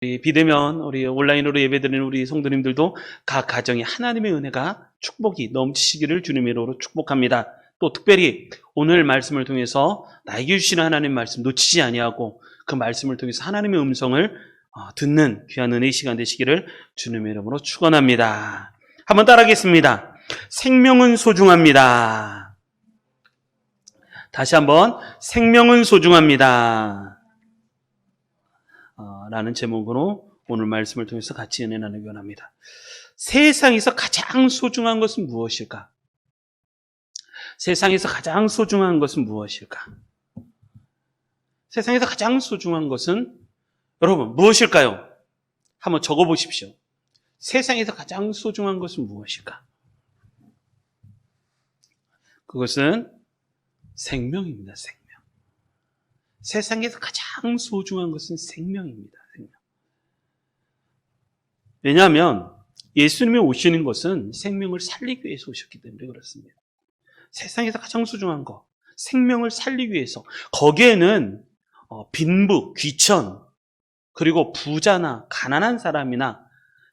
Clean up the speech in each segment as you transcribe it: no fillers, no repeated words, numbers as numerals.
우리 비대면 우리 온라인으로 예배드리는 우리 성도님들도 각 가정에 하나님의 은혜가 축복이 넘치시기를 주님의 이름으로 축복합니다. 또 특별히 오늘 말씀을 통해서 나에게 주시는 하나님의 말씀 놓치지 아니하고 그 말씀을 통해서 하나님의 음성을 듣는 귀한 은혜의 시간 되시기를 주님의 이름으로 축원합니다. 한번 따라하겠습니다. 생명은 소중합니다. 다시 한번 생명은 소중합니다. 라는 제목으로 오늘 말씀을 통해서 같이 은혜 나누기 원합니다. 세상에서 가장 소중한 것은 무엇일까? 세상에서 가장 소중한 것은 무엇일까? 세상에서 가장 소중한 것은 여러분 무엇일까요? 한번 적어보십시오. 세상에서 가장 소중한 것은 무엇일까? 그것은 생명입니다. 생명. 세상에서 가장 소중한 것은 생명입니다. 생명. 왜냐하면 예수님이 오시는 것은 생명을 살리기 위해서 오셨기 때문에 그렇습니다. 세상에서 가장 소중한 것, 생명을 살리기 위해서. 거기에는 빈부, 귀천, 그리고 부자나 가난한 사람이나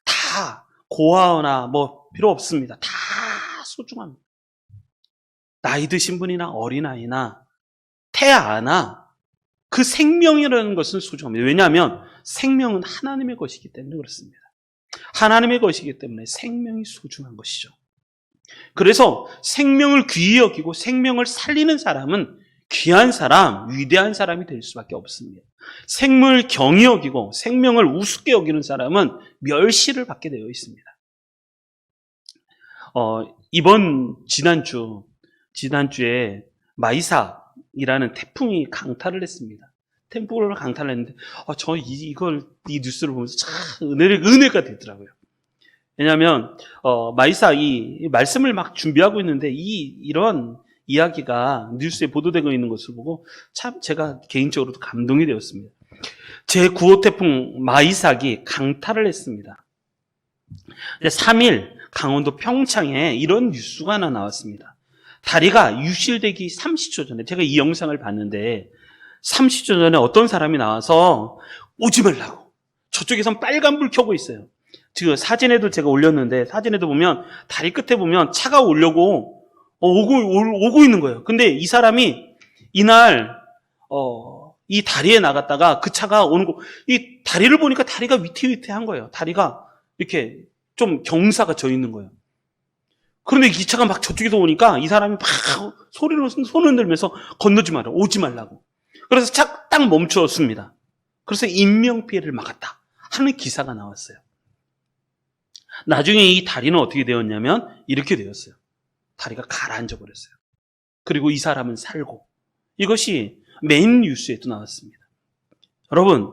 다 고아나 필요 없습니다. 다 소중합니다. 나이 드신 분이나 어린아이나 태아나 그 생명이라는 것은 소중합니다. 왜냐하면 생명은 하나님의 것이기 때문에 그렇습니다. 하나님의 것이기 때문에 생명이 소중한 것이죠. 그래서 생명을 귀히 여기고 생명을 살리는 사람은 귀한 사람, 위대한 사람이 될 수밖에 없습니다. 생명을 경히 여기고 생명을 우습게 여기는 사람은 멸시를 받게 되어 있습니다. 지난주에 마이삭이라는 태풍이 강타를 했습니다. 태풍을 강타를 했는데, 이 뉴스를 보면서 참 은혜가 되더라고요. 왜냐하면, 마이삭이 말씀을 막 준비하고 있는데, 이런 이야기가 뉴스에 보도되고 있는 것을 보고 참 제가 개인적으로도 감동이 되었습니다. 제9호 태풍 마이삭이 강타를 했습니다. 3일 강원도 평창에 이런 뉴스가 하나 나왔습니다. 다리가 유실되기 30초 전에, 제가 이 영상을 봤는데 30초 전에 어떤 사람이 나와서 오지 말라고, 저쪽에선 빨간불 켜고 있어요. 지금 사진에도 제가 올렸는데, 사진에도 보면 다리 끝에 보면 차가 오려고 오고 있는 거예요. 근데 이 사람이 이날 이 다리에 나갔다가 그 차가 오는 이 다리를 보니까 다리가 위태위태한 거예요. 다리가 이렇게 좀 경사가 져 있는 거예요. 그런데 이 차가 막 저쪽에서 오니까 이 사람이 막 소리로 손 흔들면서 건너지 마라, 오지 말라고. 그래서 차 딱 멈추었습니다. 그래서 인명피해를 막았다 하는 기사가 나왔어요. 나중에 이 다리는 어떻게 되었냐면 이렇게 되었어요. 다리가 가라앉아 버렸어요. 그리고 이 사람은 살고. 이것이 메인 뉴스에도 나왔습니다. 여러분,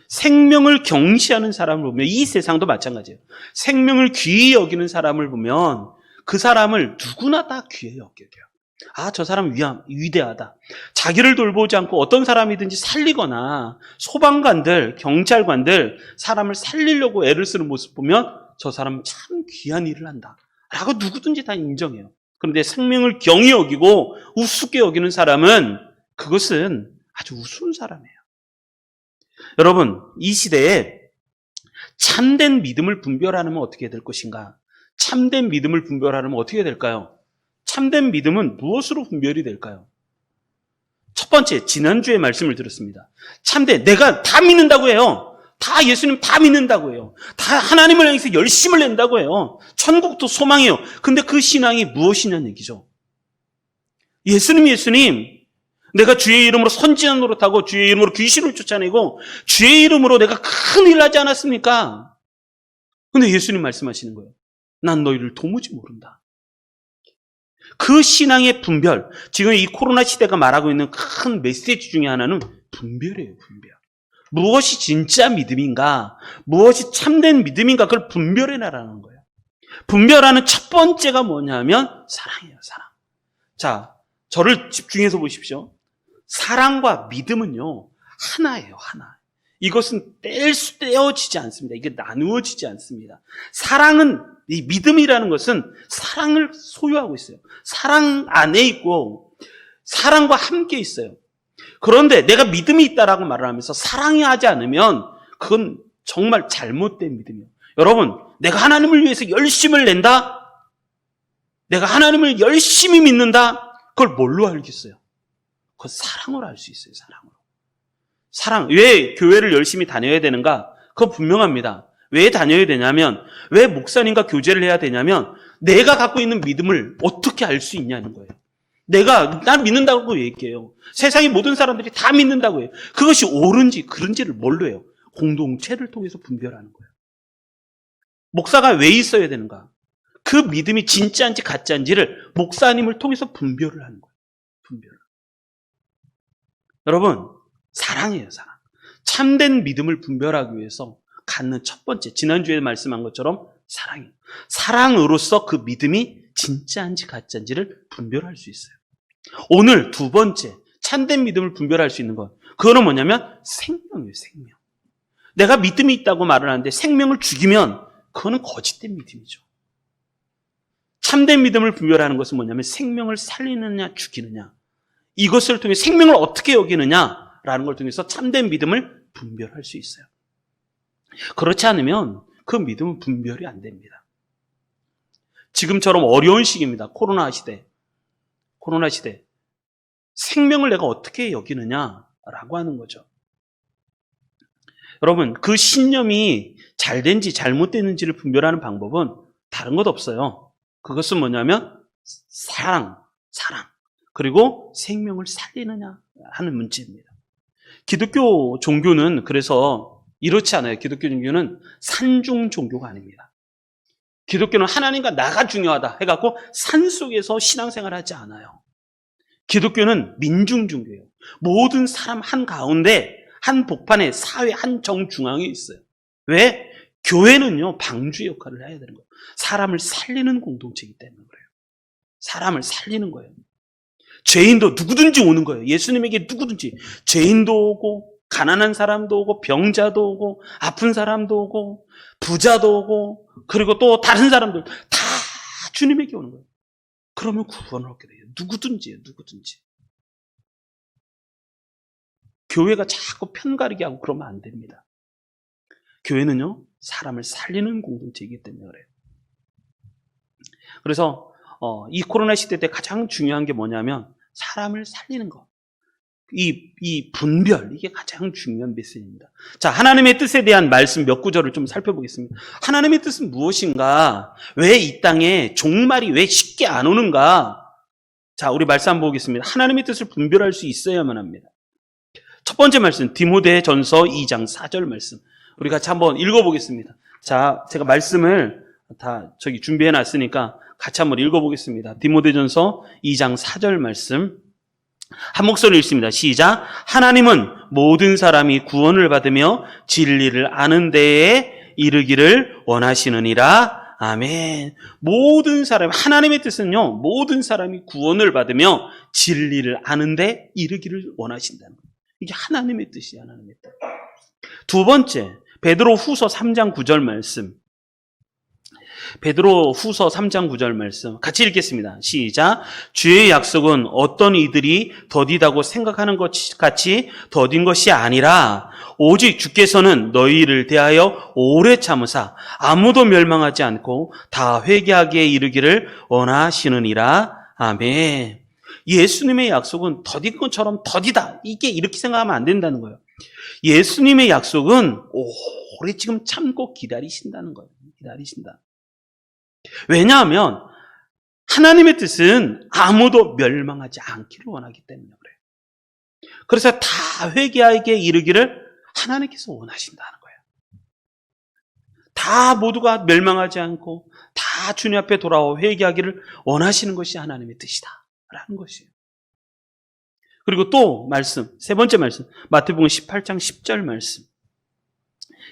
생명을 경시하는 사람을 보면, 이 세상도 마찬가지예요. 생명을 귀히 여기는 사람을 보면 그 사람을 누구나 다 귀히 여겨요. 저 사람 위대하다. 자기를 돌보지 않고 어떤 사람이든지 살리거나 소방관들, 경찰관들 사람을 살리려고 애를 쓰는 모습 보면 저 사람은 참 귀한 일을 한다 라고 누구든지 다 인정해요. 그런데 생명을 경히 여기고 우습게 여기는 사람은 그것은 아주 우스운 사람이에요. 여러분, 이 시대에 참된 믿음을 분별하려면 어떻게 될 것인가? 참된 믿음을 분별하려면 어떻게 될까요? 참된 믿음은 무엇으로 분별이 될까요? 첫 번째, 지난주에 말씀을 들었습니다. 내가 다 믿는다고 해요. 다 예수님 다 믿는다고 해요. 다 하나님을 향해서 열심을 낸다고 해요. 천국도 소망해요. 근데 그 신앙이 무엇이냐는 얘기죠. 예수님, 내가 주의 이름으로 선지자 노릇하고 주의 이름으로 귀신을 쫓아내고 주의 이름으로 내가 큰 일 하지 않았습니까? 근데 예수님 말씀하시는 거예요. 난 너희를 도무지 모른다. 그 신앙의 분별, 지금 이 코로나 시대가 말하고 있는 큰 메시지 중에 하나는 분별이에요. 분별. 무엇이 진짜 믿음인가, 무엇이 참된 믿음인가, 그걸 분별해내라는 거예요. 분별하는 첫 번째가 뭐냐면 사랑이에요. 사랑. 자, 저를 집중해서 보십시오. 사랑과 믿음은요 하나예요. 하나. 이것은 떼어지지 않습니다. 이게 나누어지지 않습니다. 사랑은, 이 믿음이라는 것은 사랑을 소유하고 있어요. 사랑 안에 있고 사랑과 함께 있어요. 그런데 내가 믿음이 있다라고 말을 하면서 사랑이 하지 않으면 그건 정말 잘못된 믿음이에요. 여러분, 내가 하나님을 위해서 열심을 낸다? 내가 하나님을 열심히 믿는다? 그걸 뭘로 알겠어요? 그건 사랑으로 알 수 있어요. 사랑으로. 사랑. 왜 교회를 열심히 다녀야 되는가? 그건 분명합니다. 왜 다녀야 되냐면, 왜 목사님과 교제를 해야 되냐면, 내가 갖고 있는 믿음을 어떻게 알 수 있냐는 거예요. 난 믿는다고 얘기해요. 세상의 모든 사람들이 다 믿는다고 해요. 그것이 옳은지 그른지를 뭘로 해요? 공동체를 통해서 분별하는 거예요. 목사가 왜 있어야 되는가? 그 믿음이 진짜인지 가짜인지를 목사님을 통해서 분별을 하는 거예요. 분별을. 여러분, 사랑이에요, 사랑. 참된 믿음을 분별하기 위해서 갖는 첫 번째, 지난주에 말씀한 것처럼 사랑이에요. 사랑으로서 그 믿음이 진짜인지 가짜인지를 분별할 수 있어요. 오늘 두 번째, 참된 믿음을 분별할 수 있는 것. 그거는 뭐냐면 생명이에요, 생명. 내가 믿음이 있다고 말을 하는데 생명을 죽이면 그거는 거짓된 믿음이죠. 참된 믿음을 분별하는 것은 뭐냐면 생명을 살리느냐 죽이느냐. 이것을 통해 생명을 어떻게 여기느냐라는 걸 통해서 참된 믿음을 분별할 수 있어요. 그렇지 않으면 그 믿음은 분별이 안 됩니다. 지금처럼 어려운 시기입니다. 코로나 시대. 생명을 내가 어떻게 여기느냐라고 하는 거죠. 여러분, 그 신념이 잘된지 잘못됐는지를 분별하는 방법은 다른 것 없어요. 그것은 뭐냐면 사랑. 그리고 생명을 살리느냐 하는 문제입니다. 기독교 종교는 그래서 이렇지 않아요. 기독교 종교는 산중 종교가 아닙니다. 기독교는 하나님과 나가 중요하다 해갖고 산속에서 신앙생활을 하지 않아요. 기독교는 민중 종교예요. 모든 사람 한가운데 한 복판에 사회 한 정중앙에 있어요. 왜? 교회는요, 방주 역할을 해야 되는 거예요. 사람을 살리는 공동체이기 때문에 그래요. 사람을 살리는 거예요. 죄인도 누구든지 오는 거예요. 예수님에게 누구든지. 죄인도 오고, 가난한 사람도 오고, 병자도 오고, 아픈 사람도 오고, 부자도 오고, 그리고 또 다른 사람들 다 주님에게 오는 거예요. 그러면 구원을 얻게 돼요. 누구든지요, 누구든지. 교회가 자꾸 편가르게 하고 그러면 안 됩니다. 교회는요, 사람을 살리는 공동체이기 때문에 그래요. 그래서 이 코로나 시대 때 가장 중요한 게 뭐냐면 사람을 살리는 것. 이 분별, 이게 가장 중요한 메시지입니다. 자, 하나님의 뜻에 대한 말씀 몇 구절을 좀 살펴보겠습니다. 하나님의 뜻은 무엇인가? 왜 이 땅에 종말이 왜 쉽게 안 오는가? 자, 우리 말씀 한번 보겠습니다. 하나님의 뜻을 분별할 수 있어야만 합니다. 첫 번째 말씀, 디모데전서 2장 4절 말씀. 우리 같이 한번 읽어보겠습니다. 자, 제가 말씀을 다 준비해 놨으니까 같이 한번 읽어보겠습니다. 디모데전서 2장 4절 말씀. 한 목소리로 읽습니다. 시작. 하나님은 모든 사람이 구원을 받으며 진리를 아는 데에 이르기를 원하시느니라. 아멘. 모든 사람, 하나님의 뜻은요, 모든 사람이 구원을 받으며 진리를 아는 데 이르기를 원하신다는 거예요. 이게 하나님의 뜻이에요, 하나님의 뜻. 두 번째, 베드로 후서 3장 9절 말씀. 베드로 후서 3장 9절 말씀 같이 읽겠습니다. 시작. 주의 약속은 어떤 이들이 더디다고 생각하는 것 같이 더딘 것이 아니라 오직 주께서는 너희를 대하여 오래 참으사 아무도 멸망하지 않고 다 회개하기에 이르기를 원하시느니라. 아멘. 예수님의 약속은 더딘 것처럼 더디다. 이게 이렇게 생각하면 안 된다는 거예요. 예수님의 약속은 오래 지금 참고 기다리신다는 거예요. 기다리신다. 왜냐하면 하나님의 뜻은 아무도 멸망하지 않기를 원하기 때문에 그래요. 그래서 다 회개하기에 이르기를 하나님께서 원하신다는 거예요. 다 모두가 멸망하지 않고 다 주님 앞에 돌아와 회개하기를 원하시는 것이 하나님의 뜻이다라는 것이에요. 그리고 또 말씀, 세 번째 말씀, 마태복음 18장 10절 말씀.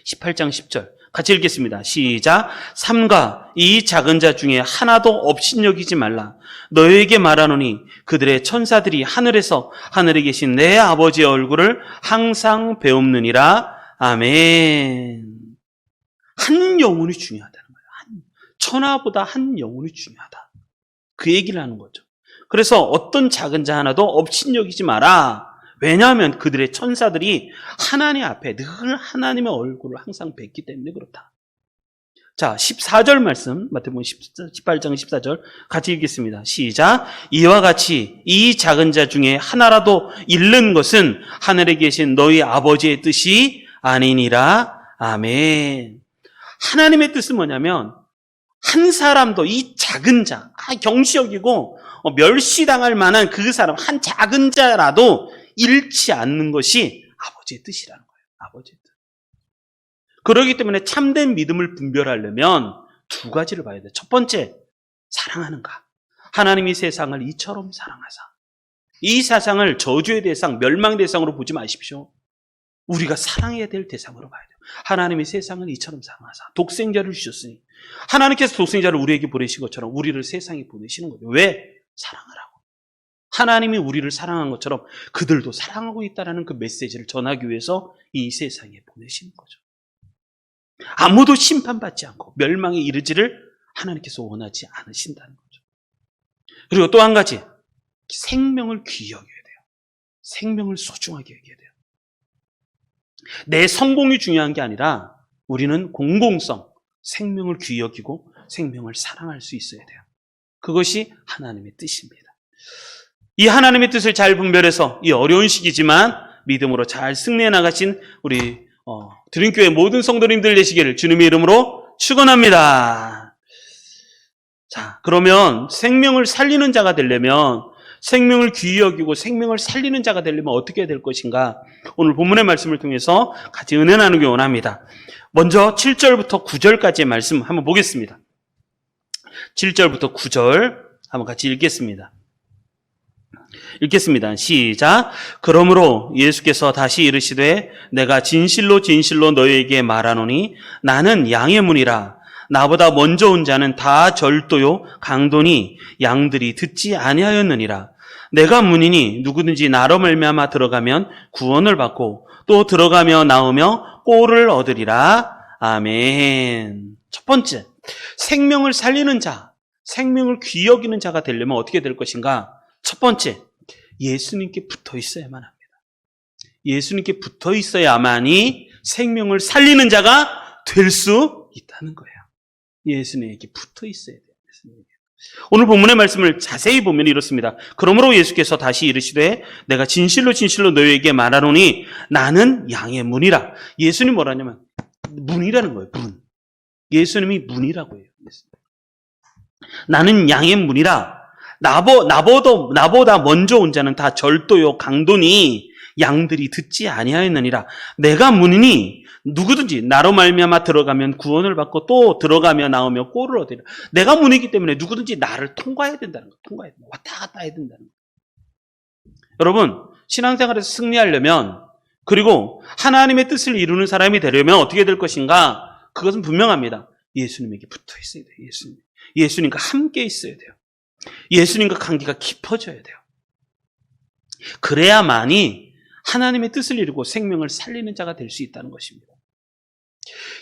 18장 10절 같이 읽겠습니다. 시작. 삼가 이 작은 자 중에 하나도 업신여기지 말라. 너희에게 말하노니 그들의 천사들이 하늘에서 하늘에 계신 내 아버지의 얼굴을 항상 배움느니라. 아멘. 한 영혼이 중요하다는 거예요. 천하보다 한 영혼이 중요하다. 그 얘기를 하는 거죠. 그래서 어떤 작은 자 하나도 업신여기지 마라. 왜냐하면 그들의 천사들이 하나님 앞에 늘 하나님의 얼굴을 항상 뵙기 때문에 그렇다. 자, 14절 말씀, 마태복음 18장 14절 같이 읽겠습니다. 시작. 이와 같이 이 작은 자 중에 하나라도 잃는 것은 하늘에 계신 너희 아버지의 뜻이 아니니라. 아멘. 하나님의 뜻은 뭐냐면 한 사람도 이 작은 자, 경시 여기고 멸시당할 만한 그 사람, 한 작은 자라도 잃지 않는 것이 아버지의 뜻이라는 거예요. 아버지의 뜻. 그렇기 때문에 참된 믿음을 분별하려면 두 가지를 봐야 돼요. 첫 번째, 사랑하는가. 하나님이 세상을 이처럼 사랑하사. 이 세상을 저주의 대상, 멸망 대상으로 보지 마십시오. 우리가 사랑해야 될 대상으로 봐야 돼요. 하나님이 세상을 이처럼 사랑하사. 독생자를 주셨으니. 하나님께서 독생자를 우리에게 보내신 것처럼 우리를 세상에 보내시는 거예요. 왜? 사랑하라고. 하나님이 우리를 사랑한 것처럼 그들도 사랑하고 있다는 그 메시지를 전하기 위해서 이 세상에 보내시는 거죠. 아무도 심판받지 않고 멸망에 이르지를 하나님께서 원하지 않으신다는 거죠. 그리고 또 한 가지, 생명을 귀히 여겨야 돼요. 생명을 소중하게 여겨야 돼요. 내 성공이 중요한 게 아니라 우리는 공공성, 생명을 귀히 여기고 생명을 사랑할 수 있어야 돼요. 그것이 하나님의 뜻입니다. 이 하나님의 뜻을 잘 분별해서 이 어려운 시기지만 믿음으로 잘 승리해 나가신 우리 드림교회 모든 성도님들 되시기를 주님의 이름으로 축원합니다. 자, 그러면 생명을 살리는 자가 되려면, 생명을 귀히 여기고 생명을 살리는 자가 되려면 어떻게 해야 될 것인가? 오늘 본문의 말씀을 통해서 같이 은혜 나누기 원합니다. 먼저 7절부터 9절까지의 말씀 한번 보겠습니다. 7절부터 9절 한번 같이 읽겠습니다. 읽겠습니다. 시작. 그러므로 예수께서 다시 이르시되 내가 진실로 진실로 너희에게 말하노니 나는 양의 문이라. 나보다 먼저 온 자는 다 절도요 강도니 양들이 듣지 아니하였느니라. 내가 문이니 누구든지 나로 말미암아 들어가면 구원을 받고 또 들어가며 나오며 꼴을 얻으리라. 아멘. 첫 번째, 생명을 살리는 자, 생명을 귀히 여기는 자가 되려면 어떻게 될 것인가? 첫 번째, 예수님께 붙어 있어야만 합니다. 예수님께 붙어 있어야만이 생명을 살리는 자가 될 수 있다는 거예요. 예수님에게 붙어 있어야 돼요. 오늘 본문의 말씀을 자세히 보면 이렇습니다. 그러므로 예수께서 다시 이르시되 내가 진실로 진실로 너희에게 말하노니 나는 양의 문이라. 예수님 뭐라냐면 문이라는 거예요. 문. 예수님이 문이라고 해요. 나는 양의 문이라. 나보다 먼저 온 자는 다 절도요 강도니 양들이 듣지 아니하였느니라. 내가 문이니 누구든지 나로 말미암아 들어가면 구원을 받고 또 들어가며 나오며 꼴을 얻으리라. 내가 문이기 때문에 누구든지 나를 통과해야 된다는 거. 통과해야 된다. 왔다 갔다 해야 된다는 거. 여러분, 신앙생활에서 승리하려면, 그리고 하나님의 뜻을 이루는 사람이 되려면 어떻게 될 것인가? 그것은 분명합니다. 예수님에게 붙어 있어야 돼요. 예수님과 함께 있어야 돼요. 예수님과 관계가 깊어져야 돼요. 그래야만이 하나님의 뜻을 이루고 생명을 살리는 자가 될 수 있다는 것입니다.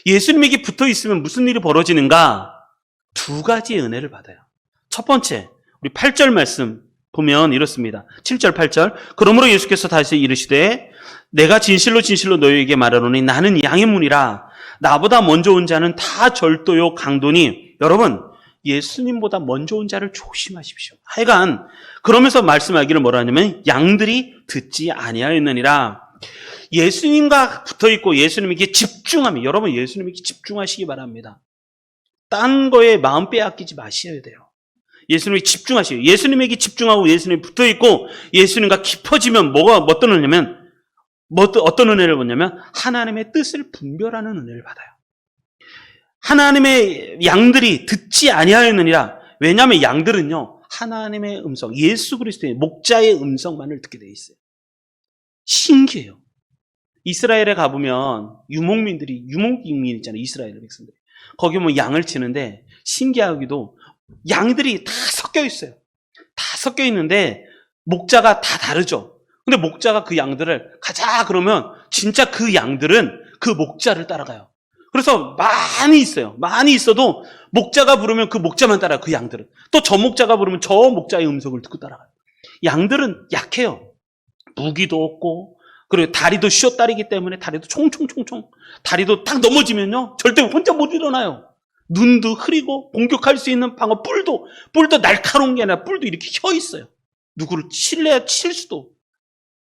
예수님에게 붙어 있으면 무슨 일이 벌어지는가? 두 가지의 은혜를 받아요. 첫 번째, 우리 8절 말씀 보면 이렇습니다. 7절, 8절. 그러므로 예수께서 다시 이르시되 내가 진실로 진실로 너희에게 말하노니 나는 양의 문이라. 나보다 먼저 온 자는 다 절도요 강도니. 여러분, 예수님보다 먼저 온 자를 조심하십시오. 하여간 그러면서 말씀하기를 뭐라 하냐면 양들이 듣지 아니하였느니라. 예수님과 붙어있고 예수님에게 집중하면, 여러분 예수님에게 집중하시기 바랍니다. 딴 거에 마음 빼앗기지 마셔야 돼요. 예수님에게 집중하셔요. 예수님에게 집중하고 예수님에 붙어있고 예수님과 깊어지면 어떤 은혜냐면, 어떤 은혜를 받냐면 하나님의 뜻을 분별하는 은혜를 받아요. 하나님의 양들이 듣지 아니하였느니라. 왜냐하면 양들은요, 하나님의 음성, 예수 그리스도의 목자의 음성만을 듣게 돼 있어요. 신기해요. 이스라엘에 가보면 유목민 있잖아요. 이스라엘 백성들이. 거기 보면 양을 치는데 신기하기도 양들이 다 섞여 있어요. 다 섞여 있는데 목자가 다 다르죠. 근데 목자가 그 양들을 가자 그러면 진짜 그 양들은 그 목자를 따라가요. 그래서 많이 있어요. 많이 있어도 목자가 부르면 그 목자만 따라가요. 그 양들은. 또 저 목자가 부르면 저 목자의 음성을 듣고 따라가요. 양들은 약해요. 무기도 없고, 그리고 다리도 쉬었다리기 때문에 다리도 총총총총, 다리도 딱 넘어지면요 절대 혼자 못 일어나요. 눈도 흐리고 공격할 수 있는 방어 뿔도 날카로운 게 아니라 뿔도 이렇게 혀 있어요. 누구를 칠래야 칠 수도.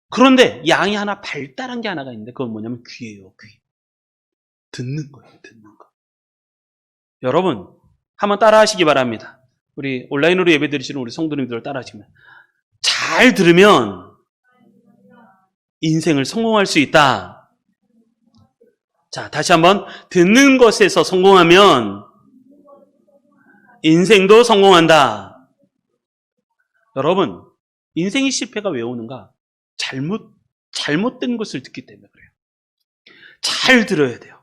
그런데 양이 하나 발달한 게 하나가 있는데 그건 뭐냐면 귀예요. 귀. 듣는 거예요. 듣는 거. 여러분 한번 따라하시기 바랍니다. 우리 온라인으로 예배드리시는 우리 성도님들 따라하시면 잘 들으면 인생을 성공할 수 있다. 자, 다시 한번 듣는 것에서 성공하면 인생도 성공한다. 여러분, 인생의 실패가 왜 오는가? 잘못된 것을 듣기 때문에 그래요. 잘 들어야 돼요.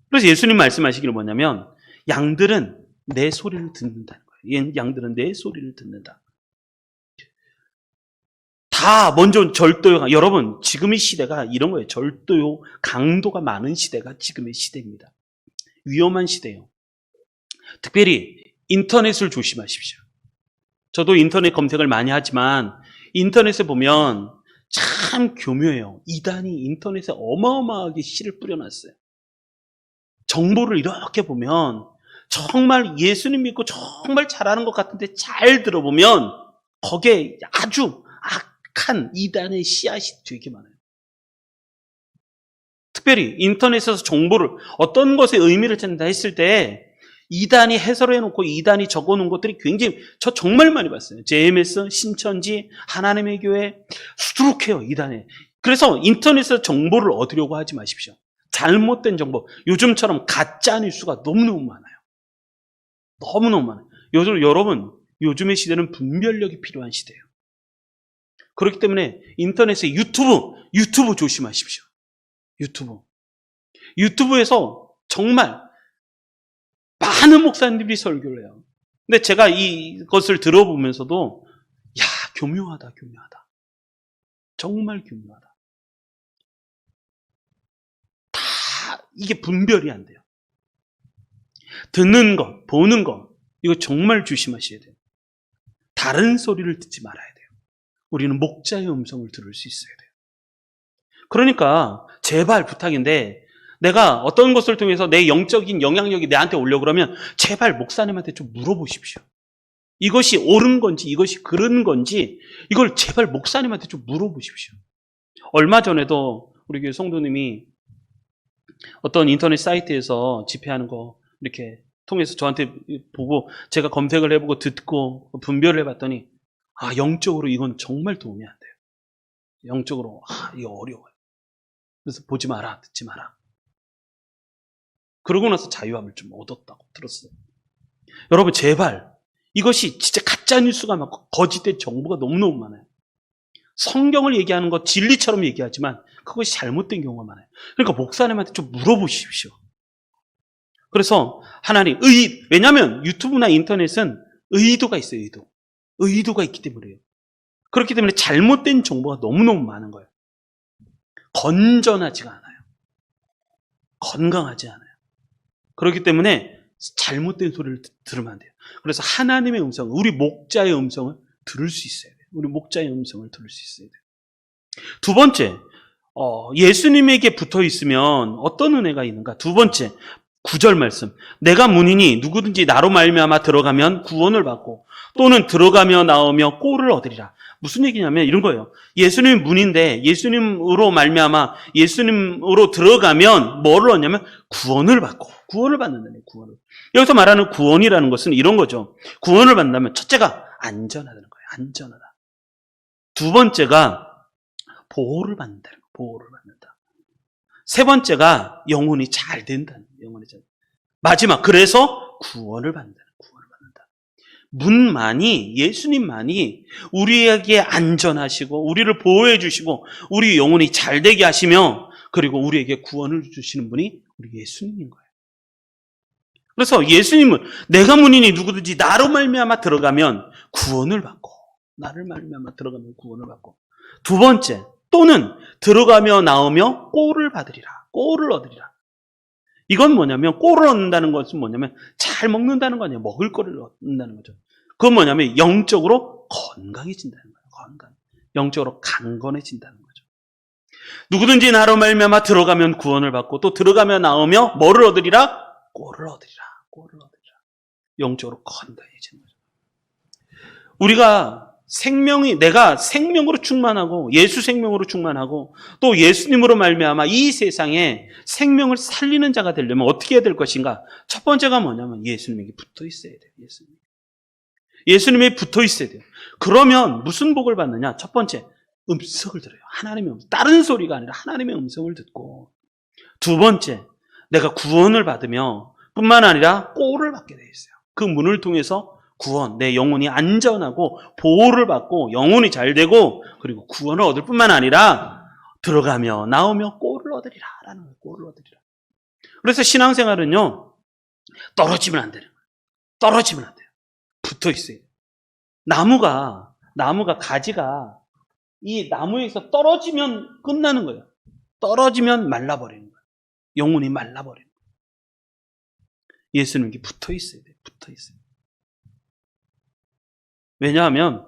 그래서 예수님 말씀하시기를 뭐냐면 양들은 내 소리를 듣는다는 거예요. 양들은 내 소리를 듣는다. 다 먼저 절도요. 여러분 지금의 시대가 이런 거예요. 절도요. 강도가 많은 시대가 지금의 시대입니다. 위험한 시대예요. 특별히 인터넷을 조심하십시오. 저도 인터넷 검색을 많이 하지만 인터넷에 보면 참 교묘해요. 이단이 인터넷에 어마어마하게 씨를 뿌려놨어요. 정보를 이렇게 보면 정말 예수님 믿고 정말 잘하는 것 같은데 잘 들어보면 거기에 아주 악한 이단의 씨앗이 되게 많아요. 특별히 인터넷에서 정보를 어떤 것에 의미를 찾는다 했을 때 이단이 해설해놓고 이단이 적어놓은 것들이 굉장히 저 정말 많이 봤어요. JMS, 신천지, 하나님의 교회 수두룩해요. 이단에. 그래서 인터넷에서 정보를 얻으려고 하지 마십시오. 잘못된 정보. 요즘처럼 가짜 뉴스가 너무너무 많아요. 너무너무 많아요. 여러분 요즘의 시대는 분별력이 필요한 시대예요. 그렇기 때문에 인터넷에 유튜브 조심하십시오. 유튜브에서 정말 많은 목사님들이 설교를 해요. 근데 제가 이것을 들어보면서도 교묘하다. 정말 교묘하다. 다 이게 분별이 안 돼요. 듣는 것, 보는 것 이거 정말 조심하셔야 돼요. 다른 소리를 듣지 말아야 돼요. 우리는 목자의 음성을 들을 수 있어야 돼요. 그러니까 제발 부탁인데 내가 어떤 것을 통해서 내 영적인 영향력이 내한테 오려고 그러면 제발 목사님한테 좀 물어보십시오. 이것이 옳은 건지 이것이 그른 건지 이걸 제발 목사님한테 좀 물어보십시오. 얼마 전에도 우리 교회 성도님이 어떤 인터넷 사이트에서 집회하는 거 이렇게 통해서 저한테 보고 제가 검색을 해보고 듣고 분별을 해봤더니 영적으로 이건 정말 도움이 안 돼요. 영적으로 이거 어려워요. 그래서 보지 마라, 듣지 마라. 그러고 나서 자유함을 좀 얻었다고 들었어요. 여러분 제발 이것이 진짜 가짜 뉴스가 많고 거짓된 정보가 너무너무 많아요. 성경을 얘기하는 것 진리처럼 얘기하지만 그것이 잘못된 경우가 많아요. 그러니까 목사님한테 좀 물어보십시오. 그래서 하나님 왜냐하면 유튜브나 인터넷은 의도가 있어요. 의도가 있기 때문에요. 그렇기 때문에 잘못된 정보가 너무너무 많은 거예요. 건전하지가 않아요. 건강하지 않아요. 그렇기 때문에 잘못된 소리를 들으면 안 돼요. 그래서 하나님의 음성, 우리 목자의 음성을 들을 수 있어야 돼요. 우리 목자의 음성을 들을 수 있어야 돼요. 두 번째, 예수님에게 붙어 있으면 어떤 은혜가 있는가? 두 번째, 9절 말씀. 내가 문이니 누구든지 나로 말미암아 들어가면 구원을 받고 또는 들어가며 나오며 꼴을 얻으리라. 무슨 얘기냐면 이런 거예요. 예수님이 문인데 예수님으로 말미암아 예수님으로 들어가면 뭐를 얻냐면 구원을 받는다는 구원을. 여기서 말하는 구원이라는 것은 이런 거죠. 구원을 받는다면 첫째가 안전하다는 거예요. 안전하다. 두 번째가 보호를 받는다는 거예요. 보호를 받는다. 세 번째가 영혼이 잘 된다는 거예요. 영혼이 잘. 마지막 그래서 구원을 받는다. 문만이 예수님만이 우리에게 안전하시고 우리를 보호해 주시고 우리 영혼이 잘 되게 하시며 그리고 우리에게 구원을 주시는 분이 우리 예수님인 거예요. 그래서 예수님은 내가 문이니 누구든지 나로 말미암아 들어가면 구원을 받고 나를 말미암아 들어가면 구원을 받고 두 번째 또는 들어가며 나오며 꼴을 받으리라. 꼴을 얻으리라. 이건 뭐냐면 꼴을 얻는다는 것은 뭐냐면 잘 먹는다는 거 아니에요. 먹을 거를 얻는다는 거죠. 그건 뭐냐면 영적으로 건강해진다는 거예요. 건강. 영적으로 강건해진다는 거죠. 누구든지 나로 말미암아 들어가면 구원을 받고 또 들어가며 나오며 뭐를 얻으리라? 꼴을 얻으리라. 꼴을 얻으리라. 영적으로 건강해지는 거죠. 우리가 내가 생명으로 충만하고 예수 생명으로 충만하고 또 예수님으로 말미암아 이 세상에 생명을 살리는 자가 되려면 어떻게 해야 될 것인가? 첫 번째가 뭐냐면 예수님에게 붙어 있어야 돼요. 예수님에 붙어 있어야 돼요. 그러면 무슨 복을 받느냐? 첫 번째, 음성을 들어요. 하나님의 음성. 다른 소리가 아니라 하나님의 음성을 듣고. 두 번째, 내가 구원을 받으며 뿐만 아니라 꼴을 받게 되어 있어요. 그 문을 통해서 구원, 내 영혼이 안전하고 보호를 받고 영혼이 잘 되고 그리고 구원을 얻을 뿐만 아니라 들어가며 나오며 꼴을 얻으리라 라는 거예요. 꼴을 얻으리라. 그래서 신앙생활은요, 떨어지면 안 되는 거예요. 떨어지면 안 돼요. 붙어 있어요. 나무가 가지가 이 나무에서 떨어지면 끝나는 거예요. 떨어지면 말라버리는 거예요. 영혼이 말라버리는 거예요. 예수님께 붙어 있어야 돼요. 붙어 있어요. 왜냐하면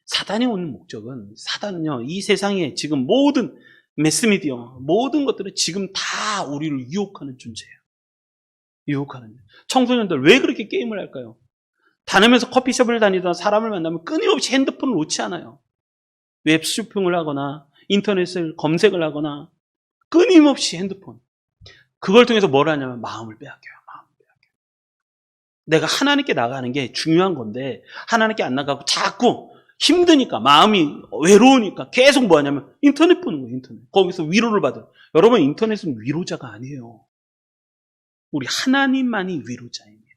사단이 오는 목적은, 사단은요, 이 세상에 지금 모든 매스미디어, 모든 것들은 지금 다 우리를 유혹하는 존재예요. 유혹하는. 청소년들 왜 그렇게 게임을 할까요? 다니면서 커피숍을 다니던 사람을 만나면 끊임없이 핸드폰을 놓지 않아요. 웹쇼핑을 하거나 인터넷을 검색을 하거나 끊임없이 핸드폰. 그걸 통해서 뭘 하냐면 마음을 빼앗겨요. 마음을 빼앗겨요. 내가 하나님께 나가는 게 중요한 건데 하나님께 안 나가고 자꾸 힘드니까, 마음이 외로우니까 계속 뭐 하냐면 인터넷 보는 거예요. 인터넷. 거기서 위로를 받아요. 여러분, 인터넷은 위로자가 아니에요. 우리 하나님만이 위로자입니다.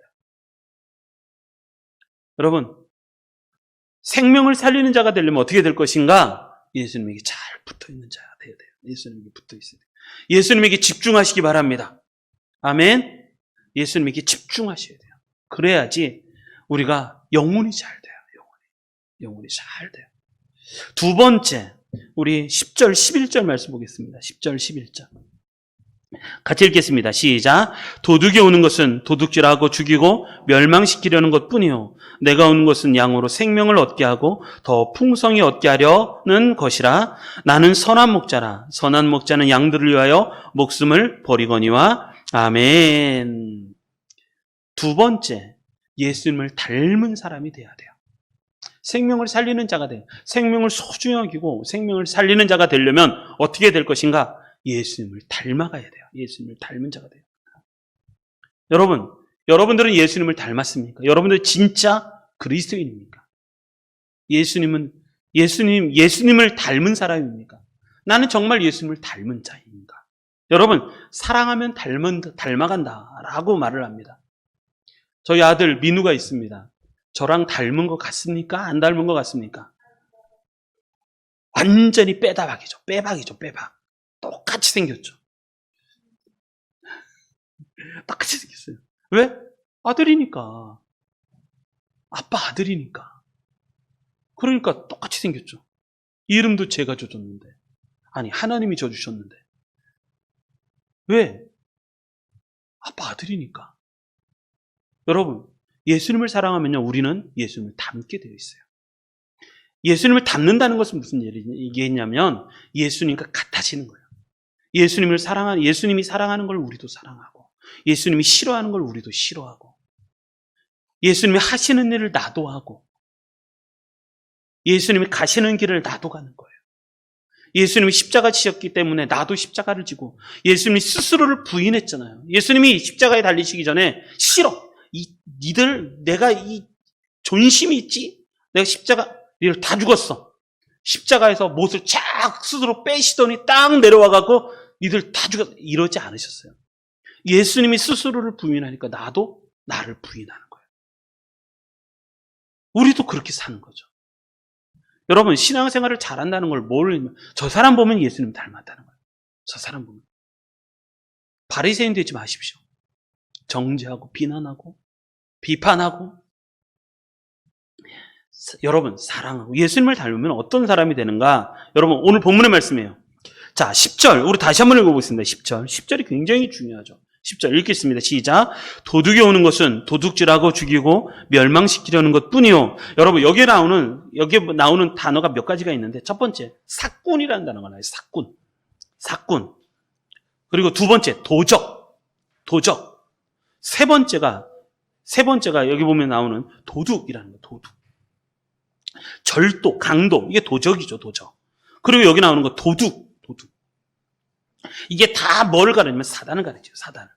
여러분, 생명을 살리는 자가 되려면 어떻게 될 것인가? 예수님에게 잘 붙어있는 자가 되어야 돼요. 예수님에게 붙어있어야 돼요. 예수님에게 집중하시기 바랍니다. 아멘. 예수님에게 집중하셔야 돼요. 그래야지 우리가 영혼이 잘 돼요. 영혼이 잘 돼요. 두 번째, 우리 10절, 11절 말씀 보겠습니다. 10절, 11절. 같이 읽겠습니다. 시작. 도둑이 오는 것은 도둑질하고 죽이고 멸망시키려는 것뿐이요, 내가 오는 것은 양으로 생명을 얻게 하고 더 풍성히 얻게 하려는 것이라. 나는 선한 목자라. 선한 목자는 양들을 위하여 목숨을 버리거니와. 아멘. 두 번째, 예수님을 닮은 사람이 돼야 돼요. 생명을 살리는 자가 돼요. 생명을 소중히 여기고 생명을 살리는 자가 되려면 어떻게 될 것인가? 예수님을 닮아가야 돼요. 예수님을 닮은 자가 돼요. 여러분들은 예수님을 닮았습니까? 여러분들 진짜 그리스도인입니까? 예수님을 닮은 사람입니까? 나는 정말 예수님을 닮은 자입니까? 여러분, 사랑하면 닮아간다라고 말을 합니다. 저희 아들 민우가 있습니다. 저랑 닮은 것 같습니까? 안 닮은 것 같습니까? 완전히 빼박이죠. 빼박. 똑같이 생겼죠. 똑같이 생겼어요. 왜? 아들이니까. 아빠 아들이니까. 그러니까 똑같이 생겼죠. 이름도 제가 줘줬는데. 아니, 하나님이 줘주셨는데. 왜? 아빠 아들이니까. 여러분, 예수님을 사랑하면요, 우리는 예수님을 닮게 되어 있어요. 예수님을 닮는다는 것은 무슨 얘기냐면 예수님과 같아지는 거예요. 예수님이 사랑하는 걸 우리도 사랑하고, 예수님이 싫어하는 걸 우리도 싫어하고, 예수님이 하시는 일을 나도 하고, 예수님이 가시는 길을 나도 가는 거예요. 예수님이 십자가 지셨기 때문에 나도 십자가를 지고, 예수님이 스스로를 부인했잖아요. 예수님이 십자가에 달리시기 전에 싫어. 내가 이 존심이 있지? 내가 니들 다 죽었어. 십자가에서 못을 쫙 스스로 빼시더니 딱 내려와갖고 니들 다 죽었어. 이러지 않으셨어요. 예수님이 스스로를 부인하니까 나도 나를 부인하는 거예요. 우리도 그렇게 사는 거죠. 여러분, 신앙생활을 잘한다는 걸 저 사람 보면 예수님 닮았다는 거예요. 저 사람 보면. 바리새인 되지 마십시오. 정죄하고 비난하고 비판하고, 여러분, 사랑하고 예수님을 닮으면 어떤 사람이 되는가? 여러분, 오늘 본문의 말씀이에요. 자, 10절 우리 다시 한번 읽어보겠습니다. 10절이 굉장히 중요하죠. 10절 읽겠습니다. 시작. 도둑이 오는 것은 도둑질하고 죽이고 멸망시키려는 것뿐이요. 여러분, 여기에 나오는 단어가 몇 가지가 있는데, 첫 번째, 사꾼이라는 단어가 나와요. 사꾼. 그리고 두 번째, 도적. 세 번째가 여기 보면 나오는 도둑이라는 거, 도둑. 절도, 강도, 이게 도적이죠, 도적. 그리고 여기 나오는 거, 도둑. 이게 다 뭘 가르냐면 사단을 가르쳐요, 사단을.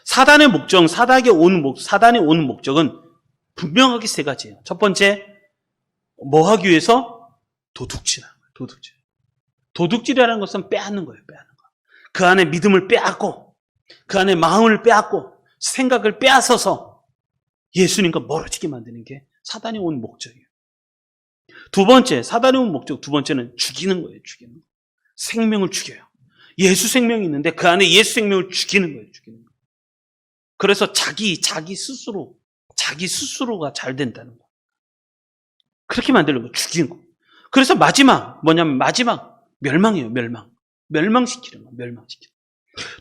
사단의 목적, 사단이 오는 목적은 분명하게 세 가지예요. 첫 번째, 뭐 하기 위해서? 도둑질하는 거예요, 도둑질이라는 것은 빼앗는 거예요, 빼앗는 거. 그 안에 믿음을 빼앗고, 그 안에 마음을 빼앗고, 생각을 빼앗아서 예수님과 멀어지게 만드는 게 사단이 온 목적이에요. 두 번째, 사단이 온 목적, 두 번째는 죽이는 거예요, 죽이는 거. 생명을 죽여요. 예수 생명이 있는데 그 안에 예수 생명을 죽이는 거예요, 죽이는 거. 그래서 자기 스스로가 잘 된다는 거. 그렇게 만들는 거, 죽이는 거. 그래서 마지막, 멸망이에요, 멸망시키는 거,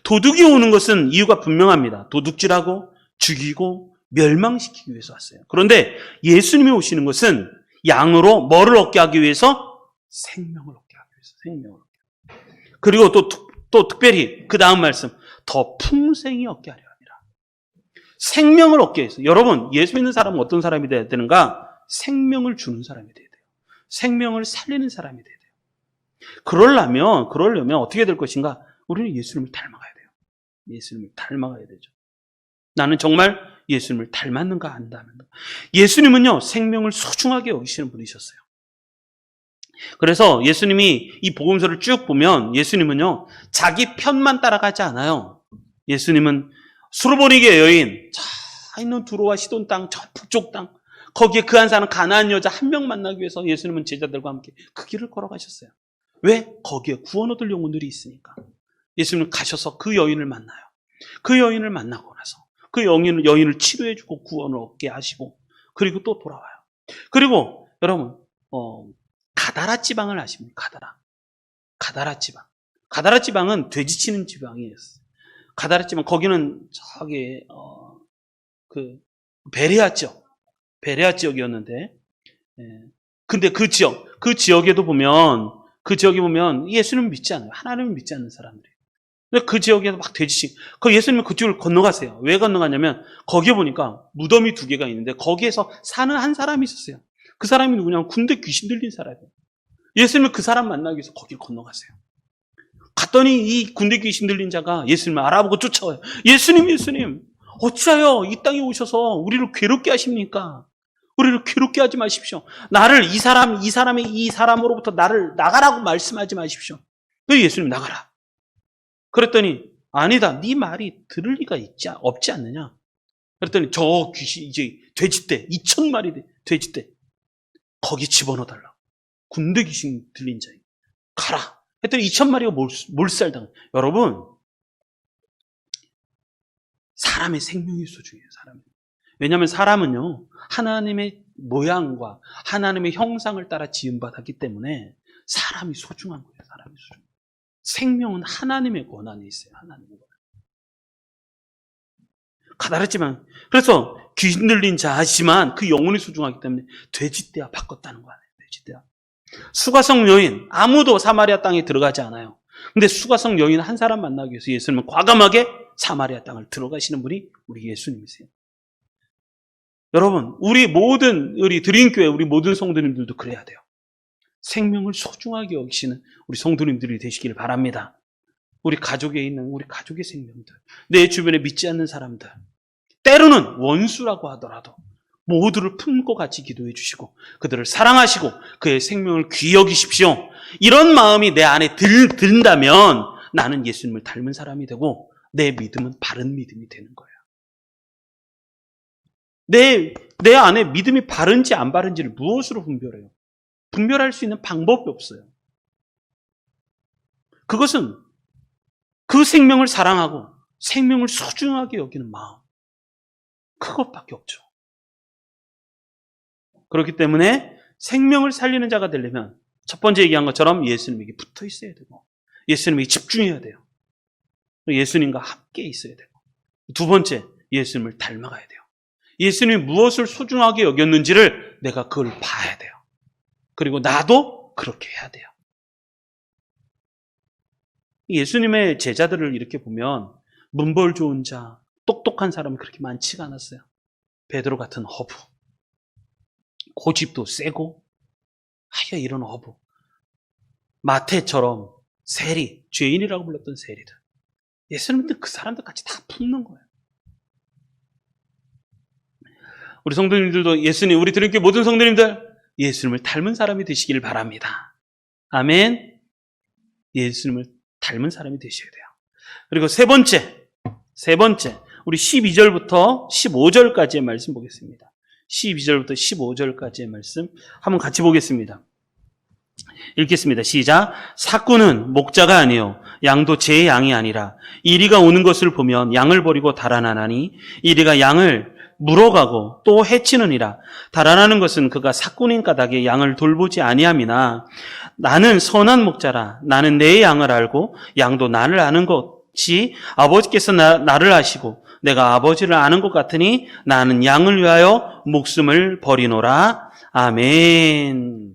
도둑이 오는 것은 이유가 분명합니다. 도둑질하고 죽이고 멸망시키기 위해서 왔어요. 그런데 예수님이 오시는 것은 양으로 뭐를 얻게 하기 위해서? 생명을 얻게 하기 위해서. 그리고 또 특별히 그 다음 말씀, 더 풍성히 얻게 하려 합니다. 생명을 얻게 해서. 여러분, 예수 믿는 사람은 어떤 사람이 돼야 되는가? 생명을 주는 사람이 돼야 돼요. 생명을 살리는 사람이 돼야 돼요. 그러려면 어떻게 될 것인가? 우리는 예수님을 닮아가야 돼요. 예수님을 닮아가야 되죠. 나는 정말 예수님을 닮았는가 안다면. 예수님은요, 생명을 소중하게 여기시는 분이셨어요. 그래서 예수님이 이 복음서를 쭉 보면 예수님은요, 자기 편만 따라가지 않아요. 예수님은 수르보니게 여인, 저 있는 두로와 시돈 땅, 저 북쪽 땅, 거기에 그 한 사람 가나안 여자 한 명 만나기 위해서 예수님은 제자들과 함께 그 길을 걸어가셨어요. 왜? 거기에 구원 얻을 영혼들이 있으니까. 예수님은 가셔서 그 여인을 만나요. 그 여인을 만나고 나서 그 여인을 치료해주고 구원을 얻게 하시고, 그리고 또 돌아와요. 그리고 여러분, 가다라 지방을 아십니까? 가다라 지방. 가다라 지방은 돼지치는 지방이었어요. 가다라 지방, 거기는 저기 베레아 지역이었는데, 근데 그 지역에 보면 예수님을 믿지 않아요. 하나님을 믿지 않는 사람들이. 근데 그 지역에서 막 돼지식. 예수님은 그쪽을 건너가세요. 왜 건너가냐면 거기에 보니까 무덤이 2개가 있는데 거기에서 사는 한 사람이 있었어요. 그 사람이 누구냐면 군대 귀신 들린 사람이에요. 예수님은 그 사람 만나기 위해서 거기를 건너가세요. 갔더니 이 군대 귀신 들린 자가 예수님을 알아보고 쫓아와요. 예수님, 어찌하여 이 땅에 오셔서 우리를 괴롭게 하십니까? 우리를 괴롭게 하지 마십시오. 이 사람으로부터 나를 나가라고 말씀하지 마십시오. 왜 예수님 나가라? 그랬더니 아니다. 네 말이 들을 리가 없지 않느냐? 그랬더니 저 귀신 이제 돼지떼 2,000마리 돼지떼 거기 집어넣어달라. 군대 귀신 들린 자에 가라. 했더니 2,000마리가 몰살당해. 여러분, 사람의 생명이 소중해요. 왜냐하면 사람은요, 하나님의 모양과 하나님의 형상을 따라 지음받았기 때문에 사람이 소중한 거예요. 사람이 소중해요. 생명은 하나님의 권한에 있어요. 하나님의 권한. 가다랐지만, 그래서 귀신 들린 자지만 그 영혼이 소중하기 때문에 돼지떼와 바꿨다는 거 아니에요. 돼지떼와. 수가성 여인, 아무도 사마리아 땅에 들어가지 않아요. 근데 수가성 여인 한 사람 만나기 위해서 예수님은 과감하게 사마리아 땅을 들어가시는 분이 우리 예수님이세요. 여러분, 우리 드림교회, 우리 모든 성도님들도 그래야 돼요. 생명을 소중하게 여기시는 우리 성도님들이 되시기를 바랍니다. 우리 가족에 있는 우리 가족의 생명들, 내 주변에 믿지 않는 사람들, 때로는 원수라고 하더라도 모두를 품고 같이 기도해 주시고 그들을 사랑하시고 그의 생명을 귀히 여기십시오. 이런 마음이 내 안에 든다면 나는 예수님을 닮은 사람이 되고 내 믿음은 바른 믿음이 되는 거예요. 내 안에 믿음이 바른지 안 바른지를 무엇으로 분별해요? 분별할 수 있는 방법이 없어요. 그것은 그 생명을 사랑하고 생명을 소중하게 여기는 마음, 그것밖에 없죠. 그렇기 때문에 생명을 살리는 자가 되려면 첫 번째 얘기한 것처럼 예수님에게 붙어 있어야 되고 예수님에게 집중해야 돼요. 예수님과 함께 있어야 되고 두 번째, 예수님을 닮아가야 돼요. 예수님이 무엇을 소중하게 여겼는지를 내가 그걸 봐야 돼요. 그리고 나도 그렇게 해야 돼요. 예수님의 제자들을 이렇게 보면 문벌 좋은 자, 똑똑한 사람이 그렇게 많지가 않았어요. 베드로 같은 어부, 고집도 세고 하여 이런 어부, 마태처럼 세리, 죄인이라고 불렀던 세리들, 예수님은 그 사람들 같이 다 품는 거예요. 우리 성도님들도 예수님, 우리 드림교회 모든 성도님들 예수님을 닮은 사람이 되시길 바랍니다. 아멘. 예수님을 닮은 사람이 되셔야 돼요. 그리고 세 번째, 우리 12절부터 15절까지의 말씀 보겠습니다. 12절부터 15절까지의 말씀 한번 같이 보겠습니다. 읽겠습니다. 시작. 삭구는 목자가 아니요 양도 제 양이 아니라 이리가 오는 것을 보면 양을 버리고 달아나나니 이리가 양을 물어가고 또 해치느니라. 달아나는 것은 그가 삭군인 까닭에 양을 돌보지 아니함이나 나는 선한 목자라. 나는 내 양을 알고 양도 나를 아는 것이 아버지께서 나를 아시고 내가 아버지를 아는 것 같으니 나는 양을 위하여 목숨을 버리노라. 아멘.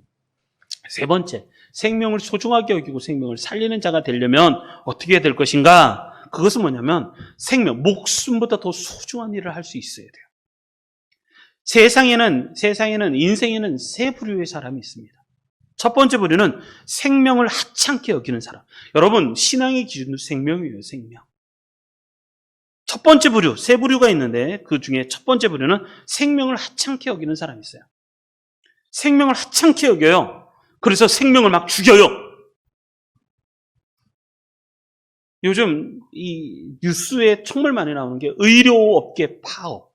세 번째, 생명을 소중하게 여기고 생명을 살리는 자가 되려면 어떻게 해야 될 것인가? 그것은 뭐냐면 생명, 목숨보다 더 소중한 일을 할 수 있어야 돼요. 세상에는 인생에는 세 부류의 사람이 있습니다. 첫 번째 부류는 생명을 하찮게 여기는 사람. 여러분, 신앙의 기준은 생명이에요, 생명. 첫 번째 부류, 세 부류가 있는데 그 중에 첫 번째 부류는 생명을 하찮게 여기는 사람이 있어요. 생명을 하찮게 여겨요. 그래서 생명을 막 죽여요. 요즘 이 뉴스에 정말 많이 나오는 게 의료업계 파업.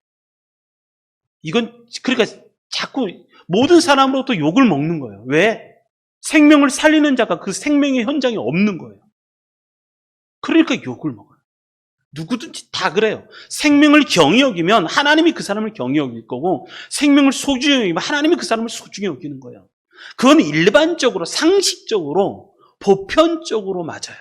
이건 그러니까 자꾸 모든 사람으로부터 욕을 먹는 거예요. 왜? 생명을 살리는 자가 그 생명의 현장에 없는 거예요. 그러니까 욕을 먹어요. 누구든지 다 그래요. 생명을 경히 여기면 하나님이 그 사람을 경히 여길 거고 생명을 소중히 여기면 하나님이 그 사람을 소중히 여기는 거예요. 그건 일반적으로 상식적으로 보편적으로 맞아요.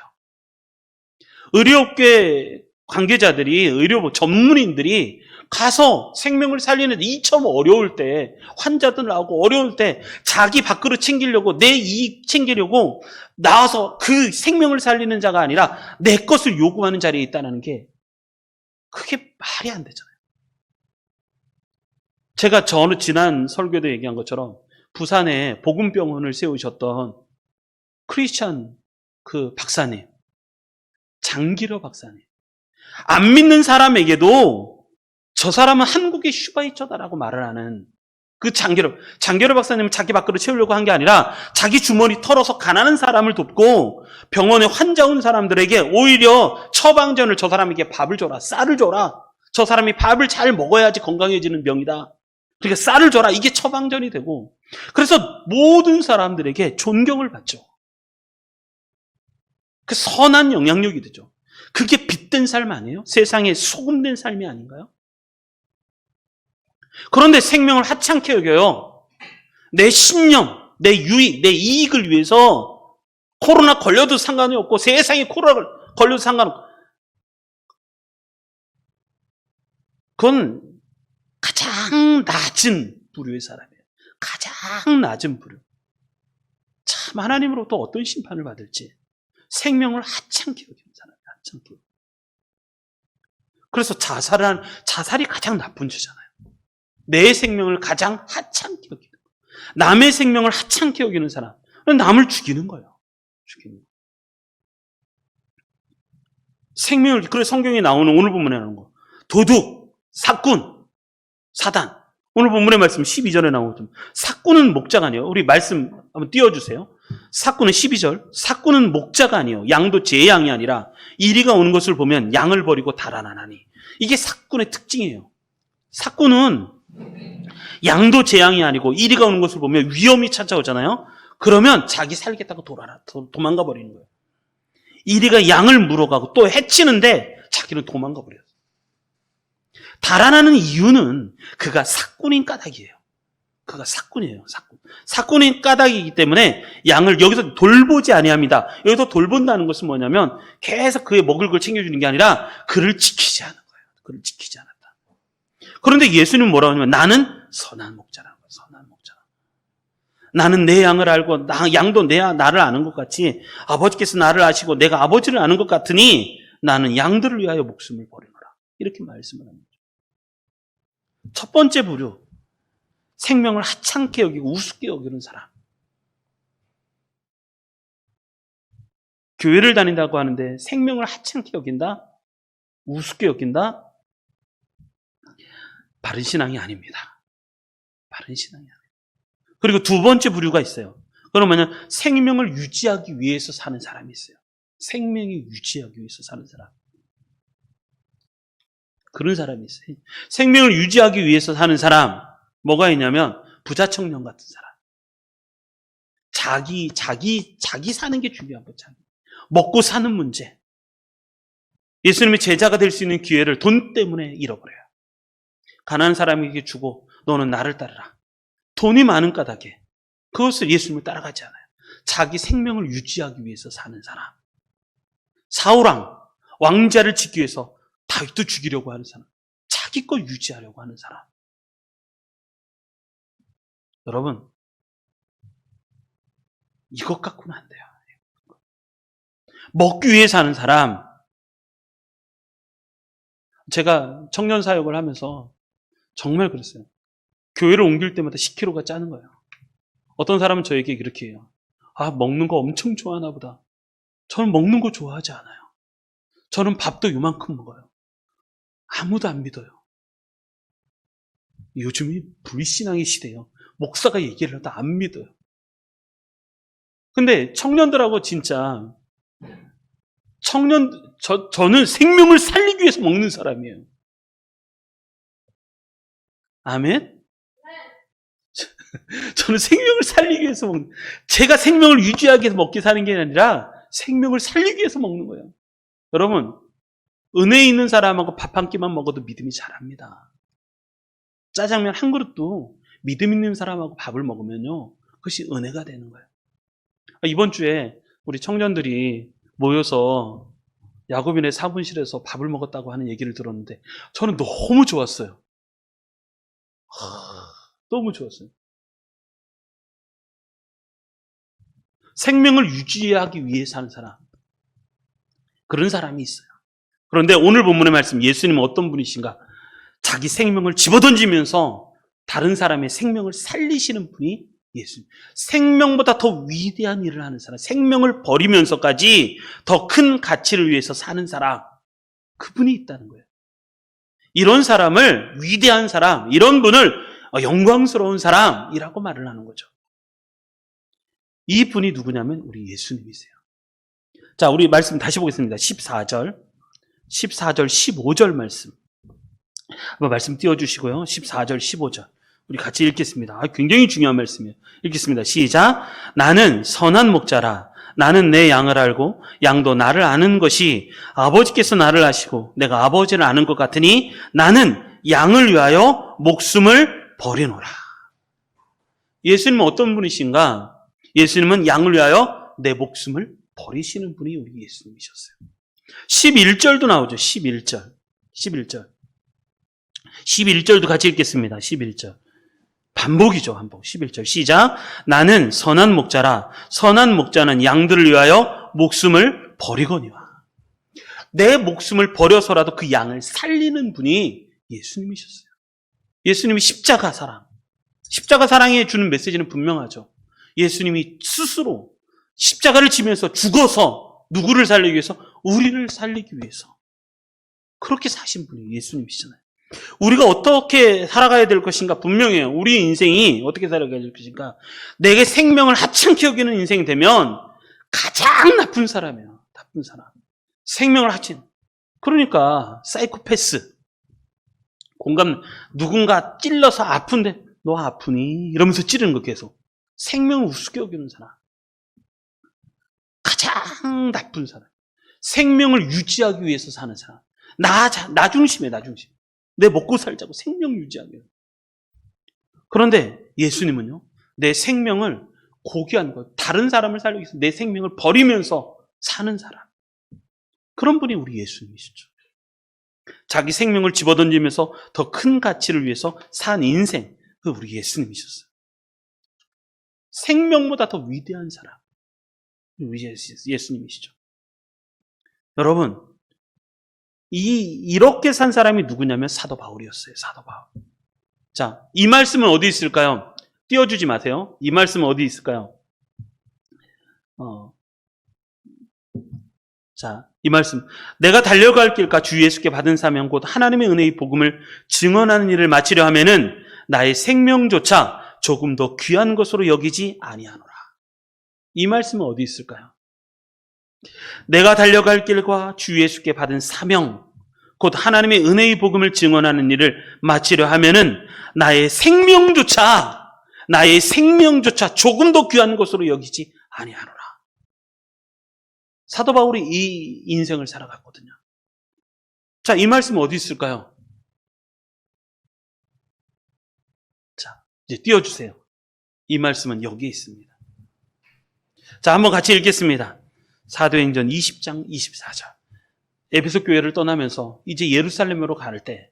의료업계 관계자들이 의료 전문인들이 가서 생명을 살리는데 이처럼 어려울 때 환자들 나오고 어려울 때 자기 밥그릇 챙기려고 내 이익 챙기려고 나와서 그 생명을 살리는 자가 아니라 내 것을 요구하는 자리에 있다는 게 그게 말이 안 되잖아요. 제가 지난 설교도 얘기한 것처럼 부산에 복음병원을 세우셨던 크리스찬 그 박사님, 장기러 박사님, 안 믿는 사람에게도 저 사람은 한국의 슈바이처다라고 말을 하는 그 장기러 박사님은 자기 밥그릇 채우려고 한 게 아니라 자기 주머니 털어서 가난한 사람을 돕고 병원에 환자 온 사람들에게 오히려 처방전을 저 사람에게 밥을 줘라, 쌀을 줘라. 저 사람이 밥을 잘 먹어야지 건강해지는 병이다. 그러니까 쌀을 줘라. 이게 처방전이 되고 그래서 모든 사람들에게 존경을 받죠. 그 선한 영향력이 되죠. 그게 빛된 삶 아니에요? 세상에 소금된 삶이 아닌가요? 그런데 생명을 하찮게 여겨요. 내 신념, 내 유익, 내 이익을 위해서 코로나 걸려도 상관이 없고 세상에 코로나 걸려도 상관없고 그건 가장 낮은 부류의 사람이에요. 가장 낮은 부류. 참 하나님으로부터 어떤 심판을 받을지 생명을 하찮게 여기는 사람이에요. 하찮게. 그래서 자살이 가장 나쁜 죄잖아요. 내 생명을 가장 하찮게 여기는 거예요. 남의 생명을 하찮게 여기는 사람, 남을 죽이는 거예요. 죽이는 거예요. 생명을, 그래 성경에 나오는 오늘 본문에 나오는 거. 도둑, 삭군, 사단. 오늘 본문의 말씀 12절에 나오는 것. 삭군은 목자가 아니에요. 우리 말씀 한번 띄워주세요. 삭군은 12절. 삭군은 목자가 아니에요. 양도 제 양이 아니라 이리가 오는 것을 보면 양을 버리고 달아나나니. 이게 삭군의 특징이에요. 삭군은 양도 제 양이 아니고 이리가 오는 것을 보면 위험이 찾아오잖아요. 그러면 자기 살겠다고 도망가 버리는 거예요. 이리가 양을 물어가고 또 해치는데 자기는 도망가 버려요. 달아나는 이유는 그가 삭군인 까닭이에요. 그가 삭군이에요. 삭군인 까닭이기 때문에 양을 여기서 돌보지 아니합니다. 여기서 돌본다는 것은 뭐냐면 계속 그의 먹을 걸 챙겨주는 게 아니라 그를 지키지 않은 거예요. 그를 지키지 않았다. 그런데 예수님은 뭐라고 하냐면 나는 선한 목자라고. 선한 목자. 나는 내 양을 알고 양도 나를 아는 것 같이 아버지께서 나를 아시고 내가 아버지를 아는 것 같으니 나는 양들을 위하여 목숨을 버리노라. 이렇게 말씀을 합니다. 첫 번째 부류, 생명을 하찮게 여기고 우습게 여기는 사람. 교회를 다닌다고 하는데 생명을 하찮게 여긴다? 우습게 여긴다? 바른 신앙이 아닙니다. 바른 신앙이 아닙니다. 그리고 두 번째 부류가 있어요. 그러면 생명을 유지하기 위해서 사는 사람이 있어요. 생명이 유지하기 위해서 사는 사람. 그런 사람이 있어요. 생명을 유지하기 위해서 사는 사람, 뭐가 있냐면 부자 청년 같은 사람. 자기 사는 게 중요한 거죠. 먹고 사는 문제. 예수님의 제자가 될 수 있는 기회를 돈 때문에 잃어버려요. 가난한 사람에게 주고 너는 나를 따르라. 돈이 많은 까닭에 그것을 예수님을 따라가지 않아요. 자기 생명을 유지하기 위해서 사는 사람. 사울왕, 왕자를 지키기 위해서 다윗도 죽이려고 하는 사람. 자기 거 유지하려고 하는 사람. 여러분, 이것 갖고는 안 돼요. 먹기 위해 사는 사람. 제가 청년 사역을 하면서 정말 그랬어요. 교회를 옮길 때마다 10kg가 짜는 거예요. 어떤 사람은 저에게 이렇게 해요. 아, 먹는 거 엄청 좋아하나 보다. 저는 먹는 거 좋아하지 않아요. 저는 밥도 요만큼 먹어요. 아무도 안 믿어요. 요즘이 불신앙의 시대예요. 목사가 얘기를 해도 안 믿어요. 근데 청년들하고 진짜 저는 생명을 살리기 위해서 먹는 사람이에요. 아멘? 저는 생명을 살리기 위해서 먹는, 제가 생명을 유지하기 위해서 먹기 사는 게 아니라 생명을 살리기 위해서 먹는 거예요. 여러분, 은혜 있는 사람하고 밥 한 끼만 먹어도 믿음이 자랍니다. 짜장면 한 그릇도 믿음 있는 사람하고 밥을 먹으면요, 그것이 은혜가 되는 거예요. 이번 주에 우리 청년들이 모여서 야곱인의 사분실에서 밥을 먹었다고 하는 얘기를 들었는데 저는 너무 좋았어요. 너무 좋았어요. 생명을 유지하기 위해 사는 사람. 그런 사람이 있어요. 그런데 오늘 본문의 말씀, 예수님은 어떤 분이신가? 자기 생명을 집어던지면서 다른 사람의 생명을 살리시는 분이 예수님. 생명보다 더 위대한 일을 하는 사람, 생명을 버리면서까지 더 큰 가치를 위해서 사는 사람, 그분이 있다는 거예요. 이런 사람을, 위대한 사람, 이런 분을 영광스러운 사람이라고 말을 하는 거죠. 이 분이 누구냐면 우리 예수님이세요. 자, 우리 말씀 다시 보겠습니다. 14절, 15절 말씀. 한번 말씀 띄워주시고요. 14절, 15절. 우리 같이 읽겠습니다. 굉장히 중요한 말씀이에요. 읽겠습니다. 시작. 나는 선한 목자라. 나는 내 양을 알고 양도 나를 아는 것이 아버지께서 나를 아시고 내가 아버지를 아는 것 같으니 나는 양을 위하여 목숨을 버리노라. 예수님은 어떤 분이신가? 예수님은 양을 위하여 내 목숨을 버리시는 분이 우리 예수님이셨어요. 11절도 나오죠. 11절. 11절도 같이 읽겠습니다. 11절. 반복이죠. 반복. 11절 시작. 나는 선한 목자라. 선한 목자는 양들을 위하여 목숨을 버리거니와. 내 목숨을 버려서라도 그 양을 살리는 분이 예수님이셨어요. 예수님이 십자가 사랑. 십자가 사랑에 주는 메시지는 분명하죠. 예수님이 스스로 십자가를 지면서 죽어서 누구를 살리기 위해서? 우리를 살리기 위해서. 그렇게 사신 분이 예수님이시잖아요. 우리가 어떻게 살아가야 될 것인가 분명해요. 우리 인생이 어떻게 살아가야 될 것인가. 내게 생명을 하찮게 여기는 인생이 되면 가장 나쁜 사람이에요. 나쁜 사람. 생명을 하찮. 그러니까 사이코패스. 누군가 찔러서 아픈데 너 아프니? 이러면서 찌르는 거 계속. 생명을 우습게 여기는 사람. 가장 나쁜 사람. 생명을 유지하기 위해서 사는 사람. 나 중심이에요. 나 중심. 내 먹고 살자고 생명 유지하기 위해서. 그런데 예수님은요, 내 생명을 고귀한 것, 다른 사람을 살리기 위해서 내 생명을 버리면서 사는 사람. 그런 분이 우리 예수님이시죠. 자기 생명을 집어던지면서 더 큰 가치를 위해서 산 인생, 그 우리 예수님이셨어요. 생명보다 더 위대한 사람, 우리 예수님이시죠. 여러분, 이렇게 산 사람이 누구냐면 사도 바울이었어요. 사도 바울. 자, 이 말씀은 어디 있을까요? 띄워주지 마세요. 이 말씀은 어디 있을까요? 자, 이 말씀. 내가 달려갈 길과 주 예수께 받은 사명 곧 하나님의 은혜의 복음을 증언하는 일을 마치려 하면은 나의 생명조차 조금 더 귀한 것으로 여기지 아니하노라. 이 말씀은 어디 있을까요? 내가 달려갈 길과 주 예수께 받은 사명 곧 하나님의 은혜의 복음을 증언하는 일을 마치려 하면은 나의 생명조차 조금 더 귀한 것으로 여기지 아니하노라. 사도 바울이 이 인생을 살아갔거든요. 자, 이 말씀은 어디 있을까요? 자, 이제 띄워주세요. 이 말씀은 여기에 있습니다. 자, 한번 같이 읽겠습니다. 사도행전 20장 24절. 에베소 교회를 떠나면서 이제 예루살렘으로 가는데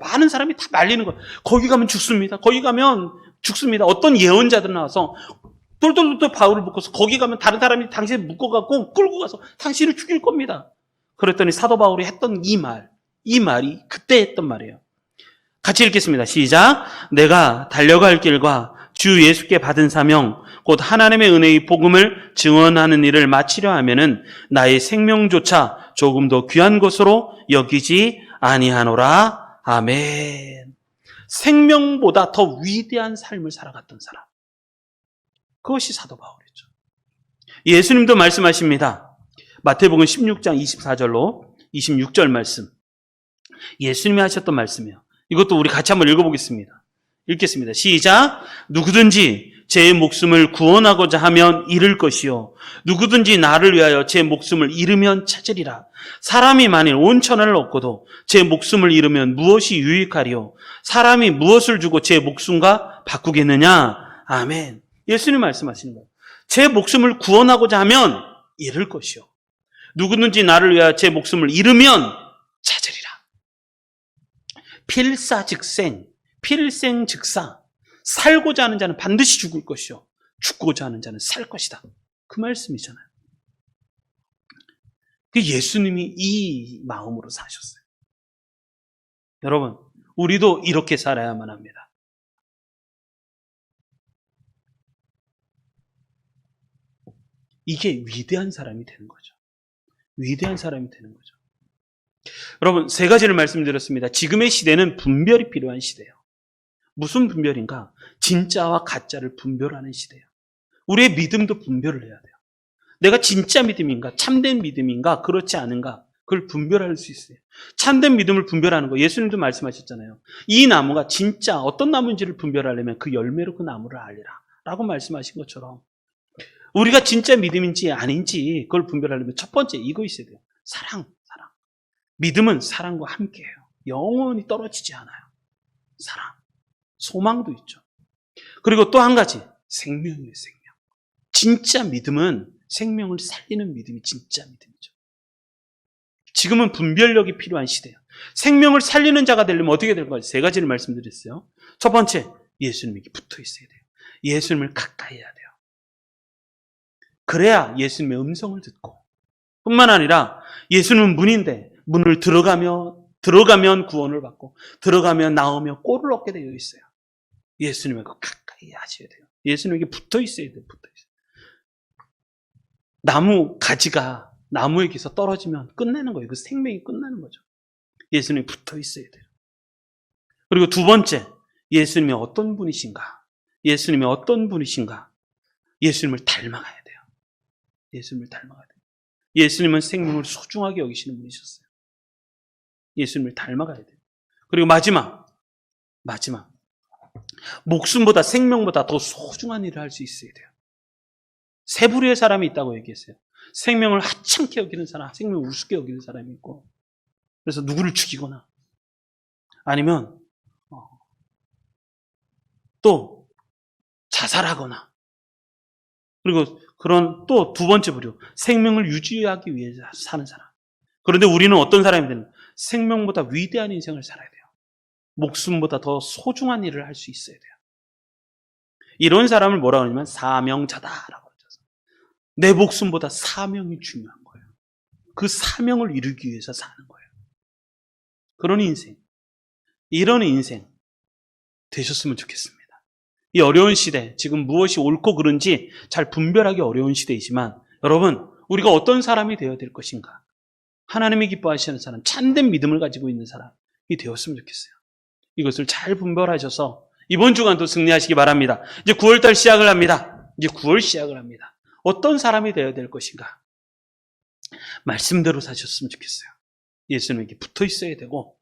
많은 사람이 다 말리는 거예요. 거기 가면 죽습니다. 거기 가면 죽습니다. 어떤 예언자들 나와서 돌돌돌 바울을 묶어서 거기 가면 다른 사람이 당신을 묶어갖고 끌고 가서 당신을 죽일 겁니다. 그랬더니 사도 바울이 했던 이 말이 그때 했던 말이에요. 같이 읽겠습니다. 시작. 내가 달려갈 길과 주 예수께 받은 사명 곧 하나님의 은혜의 복음을 증언하는 일을 마치려 하면은 나의 생명조차 조금 더 귀한 것으로 여기지 아니하노라. 아멘. 생명보다 더 위대한 삶을 살아갔던 사람. 그것이 사도 바울이죠. 예수님도 말씀하십니다. 마태복음 16장 24절로 26절 말씀. 예수님이 하셨던 말씀이에요. 이것도 우리 같이 한번 읽어보겠습니다. 읽겠습니다. 시작. 누구든지 제 목숨을 구원하고자 하면 잃을 것이요 누구든지 나를 위하여 제 목숨을 잃으면 찾으리라. 사람이 만일 온 천하를 얻고도 제 목숨을 잃으면 무엇이 유익하리요? 사람이 무엇을 주고 제 목숨과 바꾸겠느냐? 아멘. 예수님 말씀하시는 거예요. 제 목숨을 구원하고자 하면 잃을 것이요 누구든지 나를 위하여 제 목숨을 잃으면 찾으리라. 필생즉사. 살고자 하는 자는 반드시 죽을 것이요 죽고자 하는 자는 살 것이다. 그 말씀이잖아요. 예수님이 이 마음으로 사셨어요. 여러분, 우리도 이렇게 살아야만 합니다. 이게 위대한 사람이 되는 거죠. 위대한 사람이 되는 거죠. 여러분, 세 가지를 말씀드렸습니다. 지금의 시대는 분별이 필요한 시대예요. 무슨 분별인가? 진짜와 가짜를 분별하는 시대예요. 우리의 믿음도 분별을 해야 돼요. 내가 진짜 믿음인가? 참된 믿음인가? 그렇지 않은가? 그걸 분별할 수 있어요. 참된 믿음을 분별하는 거, 예수님도 말씀하셨잖아요. 이 나무가 진짜 어떤 나무인지를 분별하려면 그 열매로 그 나무를 알리라 라고 말씀하신 것처럼 우리가 진짜 믿음인지 아닌지 그걸 분별하려면 첫 번째 이거 있어야 돼요. 사랑. 믿음은 사랑과 함께해요. 영원히 떨어지지 않아요. 사랑. 소망도 있죠. 그리고 또 한 가지, 생명이에요, 생명. 진짜 믿음은 생명을 살리는 믿음이 진짜 믿음이죠. 지금은 분별력이 필요한 시대예요. 생명을 살리는 자가 되려면 어떻게 될까요? 세 가지를 말씀드렸어요. 첫 번째, 예수님에게 붙어 있어야 돼요. 예수님을 가까이 해야 돼요. 그래야 예수님의 음성을 듣고 뿐만 아니라 예수님은 문인데 문을 들어가면 구원을 받고 들어가면 나오며 꼴을 얻게 되어 있어요. 예수님에게 가까이 하셔야 돼요. 예수님에게 붙어 있어야 돼요. 붙어 있어요. 나무 가지가 나무에게서 떨어지면 끝내는 거예요. 그 생명이 끝나는 거죠. 예수님이 붙어 있어야 돼요. 그리고 두 번째, 예수님이 어떤 분이신가? 예수님이 어떤 분이신가? 예수님을 닮아가야 돼요. 예수님을 닮아가야 돼요. 예수님은 생명을 소중하게 여기시는 분이셨어요. 예수님을 닮아가야 돼요. 그리고 마지막. 목숨보다 생명보다 더 소중한 일을 할 수 있어야 돼요. 세 부류의 사람이 있다고 얘기했어요. 생명을 하찮게 여기는 사람, 생명을 우습게 여기는 사람이 있고, 그래서 누구를 죽이거나 아니면 또 자살하거나, 그리고 그런 또 두 번째 부류, 생명을 유지하기 위해 사는 사람. 그런데 우리는 어떤 사람이 되는 거예요? 생명보다 위대한 인생을 살아야 돼요. 목숨보다 더 소중한 일을 할 수 있어야 돼요. 이런 사람을 뭐라고 하냐면 사명자다라고 하죠. 내 목숨보다 사명이 중요한 거예요. 그 사명을 이루기 위해서 사는 거예요. 그런 인생, 이런 인생 되셨으면 좋겠습니다. 이 어려운 시대, 지금 무엇이 옳고 그른지 잘 분별하기 어려운 시대이지만 여러분, 우리가 어떤 사람이 되어야 될 것인가? 하나님이 기뻐하시는 사람, 참된 믿음을 가지고 있는 사람이 되었으면 좋겠어요. 이것을 잘 분별하셔서 이번 주간도 승리하시기 바랍니다. 이제 9월달 시작을 합니다. 이제 9월 시작을 합니다. 어떤 사람이 되어야 될 것인가? 말씀대로 사셨으면 좋겠어요. 예수님에게 붙어 있어야 되고,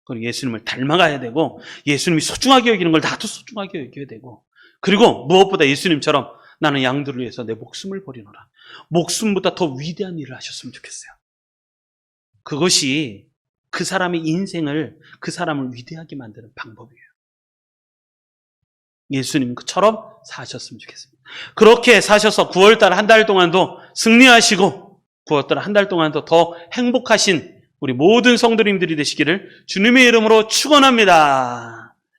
그리고 예수님을 닮아가야 되고, 예수님이 소중하게 여기는 걸 나도 소중하게 여겨야 되고, 그리고 무엇보다 예수님처럼 나는 양들을 위해서 내 목숨을 버리노라. 목숨보다 더 위대한 일을 하셨으면 좋겠어요. 그것이 그 사람의 인생을, 그 사람을 위대하게 만드는 방법이에요. 예수님처럼 사셨으면 좋겠습니다. 그렇게 사셔서 9월달 한 달 동안도 승리하시고 9월달 한 달 동안도 더 행복하신 우리 모든 성도님들이 되시기를 주님의 이름으로 축원합니다.